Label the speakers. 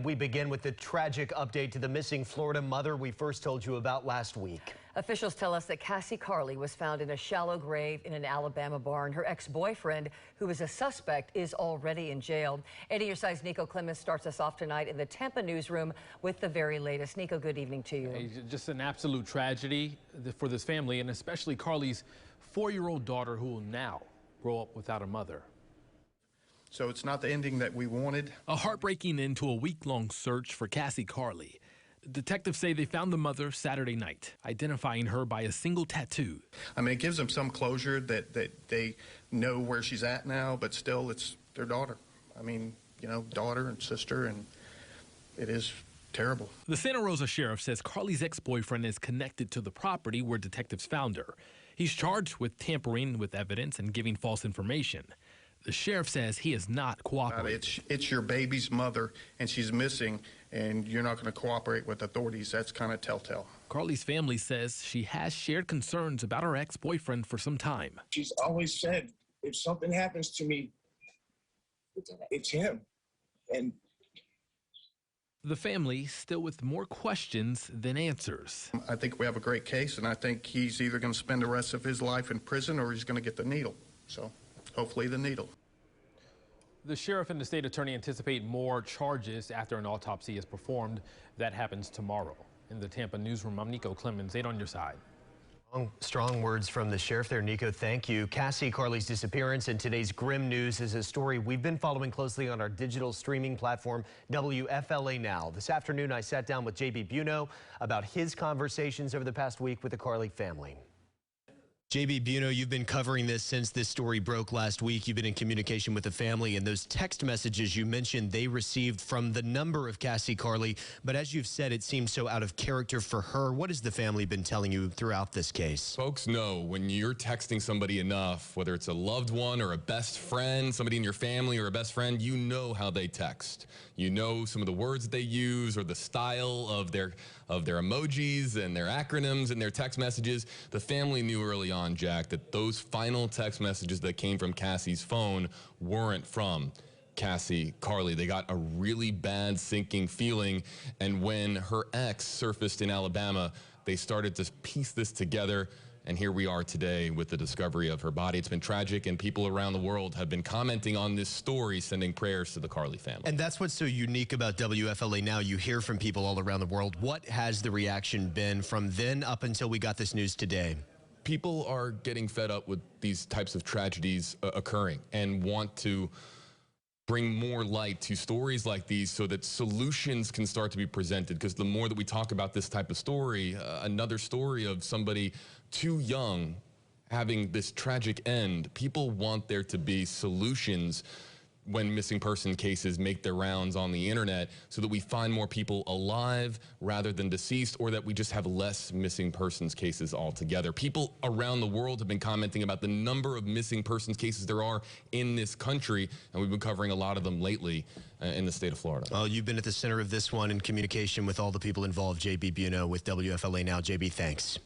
Speaker 1: We begin with the tragic update to the missing Florida mother we first told you about last week.
Speaker 2: Officials tell us that Cassie Carli was found in a shallow grave in an Alabama barn. Her ex-boyfriend, who is a suspect, is already in jail. 80 Your Side's Nico Clemens starts us off tonight in the Tampa newsroom with the very latest. Nico, good evening to you.
Speaker 3: Hey, just an absolute tragedy for this family, and especially Carli's 4-year-old daughter, who will now grow up without a mother.
Speaker 4: So it's not the ending that we wanted.
Speaker 3: A heartbreaking end to a week-long search for Cassie Carli. Detectives say they found the mother Saturday night, identifying her by a single tattoo.
Speaker 4: I mean, it gives them some closure that they know where she's at now, but still it's their daughter. I mean, you know, daughter and sister, and it is terrible.
Speaker 3: The Santa Rosa sheriff says Carli's ex-boyfriend is connected to the property where detectives found her. He's charged with tampering with evidence and giving false information. The sheriff says he is not cooperating.
Speaker 4: It's your baby's mother, and she's missing, and you're not going to cooperate with authorities. That's kind of telltale.
Speaker 3: Carli's family says she has shared concerns about her ex-boyfriend for some time.
Speaker 5: She's always said, if something happens to me, it's him. And
Speaker 3: the family still with more questions than answers.
Speaker 4: I think we have a great case, and I think he's either going to spend the rest of his life in prison or he's going to get the needle. So hopefully the needle.
Speaker 3: The sheriff and the state attorney anticipate more charges after an autopsy is performed. That happens tomorrow. In the Tampa newsroom, I'm Nico Clemens, 8 on your side.
Speaker 1: Strong words from the sheriff there, Nico. Thank you. Cassie Carli's disappearance and today's grim news is a story we've been following closely on our digital streaming platform, WFLA Now. This afternoon, I sat down with JB Buno about his conversations over the past week with the Carli family. JB Buno, you've been covering this since this story broke last week. You've been in communication with the family, and those text messages you mentioned they received from the number of Cassie Carli. But as you've said, it seems so out of character for her. What has the family been telling you throughout this case?
Speaker 6: Folks know when you're texting somebody enough, whether it's a loved one or a best friend, somebody in your family or a best friend, you know how they text. You know some of the words they use or the style of their emojis and their acronyms and their text messages. The family knew early on, Jack, that those final text messages that came from Cassie's phone weren't from Cassie Carli. They got a really bad sinking feeling, and when her ex surfaced in Alabama, they started to piece this together. And here we are today with the discovery of her body. It's been tragic, and people around the world have been commenting on this story, sending prayers to the Carli family.
Speaker 1: And that's what's so unique about WFLA Now. You hear from people all around the world. What has the reaction been from then up until we got this news today?
Speaker 6: People are getting fed up with these types of tragedies occurring and want to bring more light to stories like these so that solutions can start to be presented. Because the more that we talk about this type of story, another story of somebody too young having this tragic end, people want there to be solutions when missing person cases make their rounds on the internet so that we find more people alive rather than deceased, or that we just have less missing persons cases altogether. People around the world have been commenting about the number of missing persons cases there are in this country, and we've been covering a lot of them lately in the state of Florida.
Speaker 1: Well, you've been at the center of this one in communication with all the people involved. JB Buno with WFLA Now. JB, thanks.